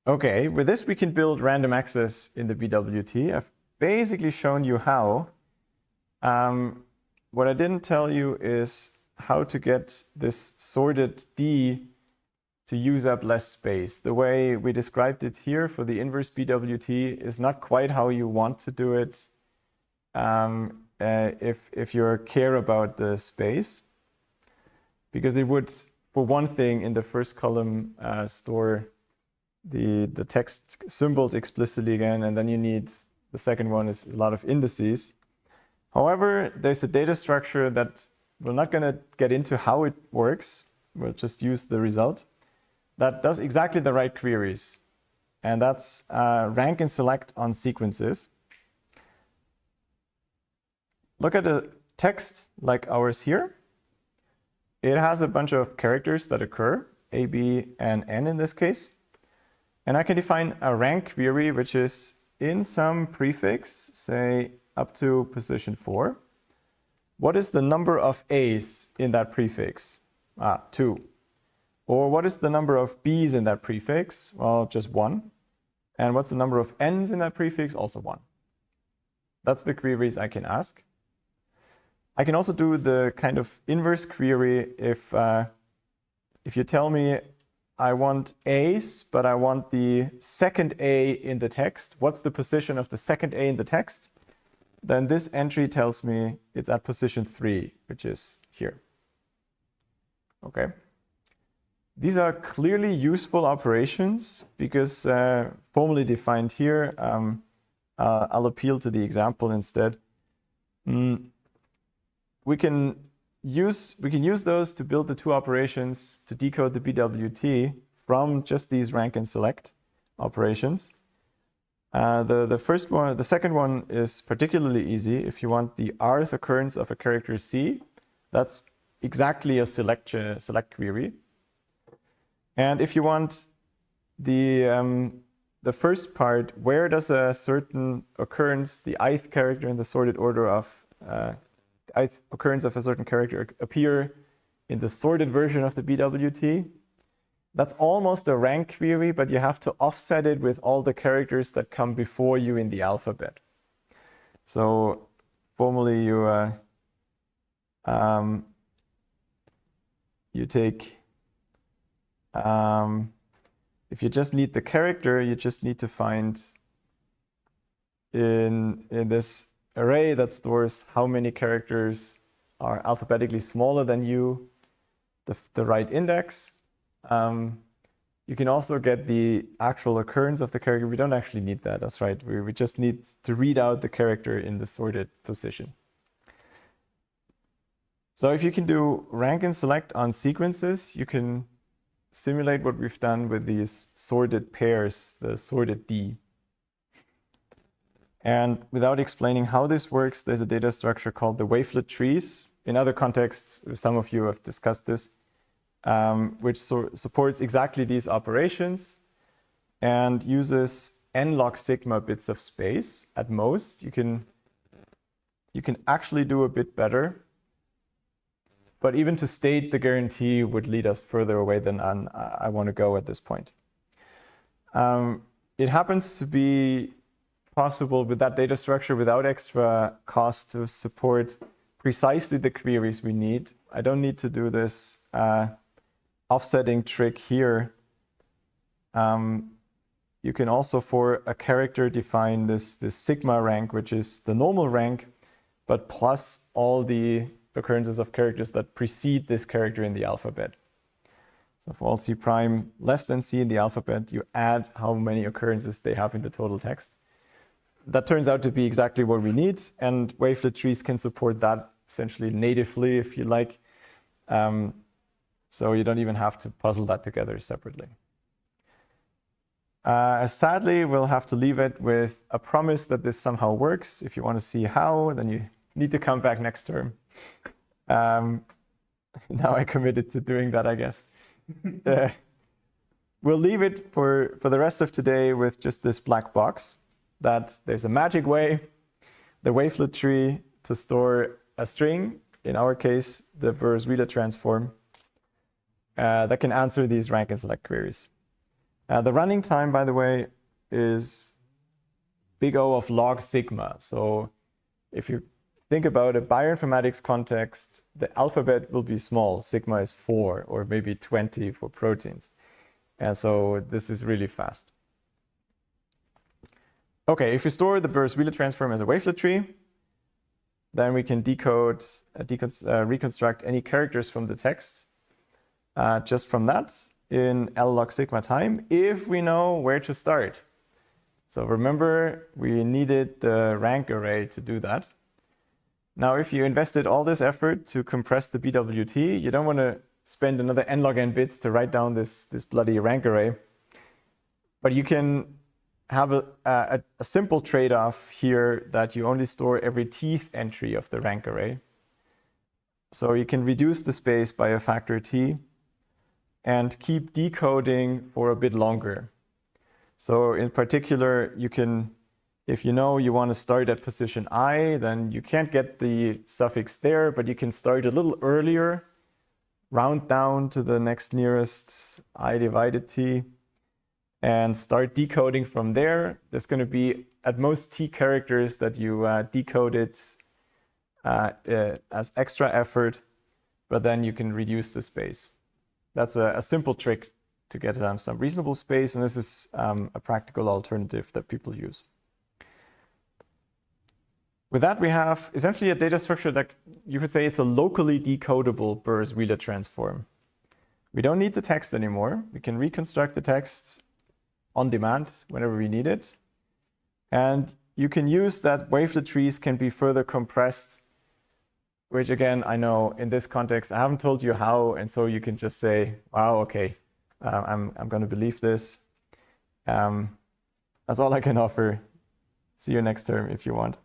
Okay, with this we can build random access in the BWT. I've basically shown you how. What I didn't tell you is how to get this sorted D to use up less space. The way we described it here for the inverse BWT is not quite how you want to do it if you care about the space, because it would, for one thing, in the first column store the text symbols explicitly again, and then you need the second one is a lot of indices. However, there's a data structure that we're not going to get into how it works. We'll just use the result that does exactly the right queries, and that's rank and select on sequences. Look at a text like ours here. It has a bunch of characters that occur, A, B, and N in this case. And I can define a rank query, which is in some prefix, say up to position 4. What is the number of A's in that prefix? 2. Or what is the number of B's in that prefix? Well, just 1. And what's the number of N's in that prefix? Also 1. That's the queries I can ask. I can also do the kind of inverse query if you tell me I want A's, but I want the second A in the text. What's the position of the second A in the text? Then this entry tells me it's at position 3, which is here. Okay. These are clearly useful operations because formally defined here. I'll appeal to the example instead. We can use those to build the two operations to decode the BWT from just these rank and select operations. The second one is particularly easy. If you want the rth occurrence of a character C, that's exactly a select query. And if you want the first part, where does a certain occurrence, the ith character in the sorted order of occurrence of a certain character appear in the sorted version of the BWT? That's almost a rank query, but you have to offset it with all the characters that come before you in the alphabet. So formally you take, if you just need the character, you just need to find in this array that stores how many characters are alphabetically smaller than you, the right index. You can also get the actual occurrence of the character. We don't actually need that, that's right. We just need to read out the character in the sorted position. So if you can do rank and select on sequences, you can simulate what we've done with these sorted pairs, the sorted D. And without explaining how this works, there's a data structure called the wavelet trees. In other contexts, some of you have discussed this, which supports exactly these operations and uses n log sigma bits of space at most. You can actually do a bit better, but even to state the guarantee would lead us further away than I want to go at this point. It happens to be possible with that data structure without extra cost to support precisely the queries we need. I don't need to do this offsetting trick here. You can also, for a character, define this sigma rank, which is the normal rank, but plus all the occurrences of characters that precede this character in the alphabet. So for all C prime less than C in the alphabet, you add how many occurrences they have in the total text. That turns out to be exactly what we need, and wavelet trees can support that essentially natively, if you like. So you don't even have to puzzle that together separately. Sadly, we'll have to leave it with a promise that this somehow works. If you want to see how, then you need to come back next term. Now I committed to doing that, I guess. We'll leave it for the rest of today with just this black box, that there's a magic way, the wavelet tree, to store a string, in our case, the Burroughs-Wheeler transform, that can answer these rank and select queries. The running time, by the way, is big O of log sigma. So if you think about a bioinformatics context, the alphabet will be small. Sigma is 4 or maybe 20 for proteins. And so this is really fast. Okay, if we store the Burrs-Wheeler transform as a wavelet tree, then we can decode, reconstruct any characters from the text just from that in L log sigma time, if we know where to start. So remember, we needed the rank array to do that. Now, if you invested all this effort to compress the BWT, you don't want to spend another n log n bits to write down this bloody rank array. But you can have a simple trade-off here that you only store every tth entry of the rank array. So you can reduce the space by a factor t and keep decoding for a bit longer. So in particular, you can, if you know you want to start at position I, then you can't get the suffix there, but you can start a little earlier, round down to the next nearest I divided t, and start decoding from there. There's going to be at most t characters that you decoded as extra effort, but then you can reduce the space. That's a simple trick to get some reasonable space, and this is a practical alternative that people use. With that, we have essentially a data structure that you could say is a locally decodable Burrs-Wheeler transform. We don't need the text anymore. We can reconstruct the text on demand whenever we need it. And you can use that wavelet trees can be further compressed, which again, I know in this context, I haven't told you how, and so you can just say, wow, okay, I'm going to believe this. That's all I can offer. See you next term if you want.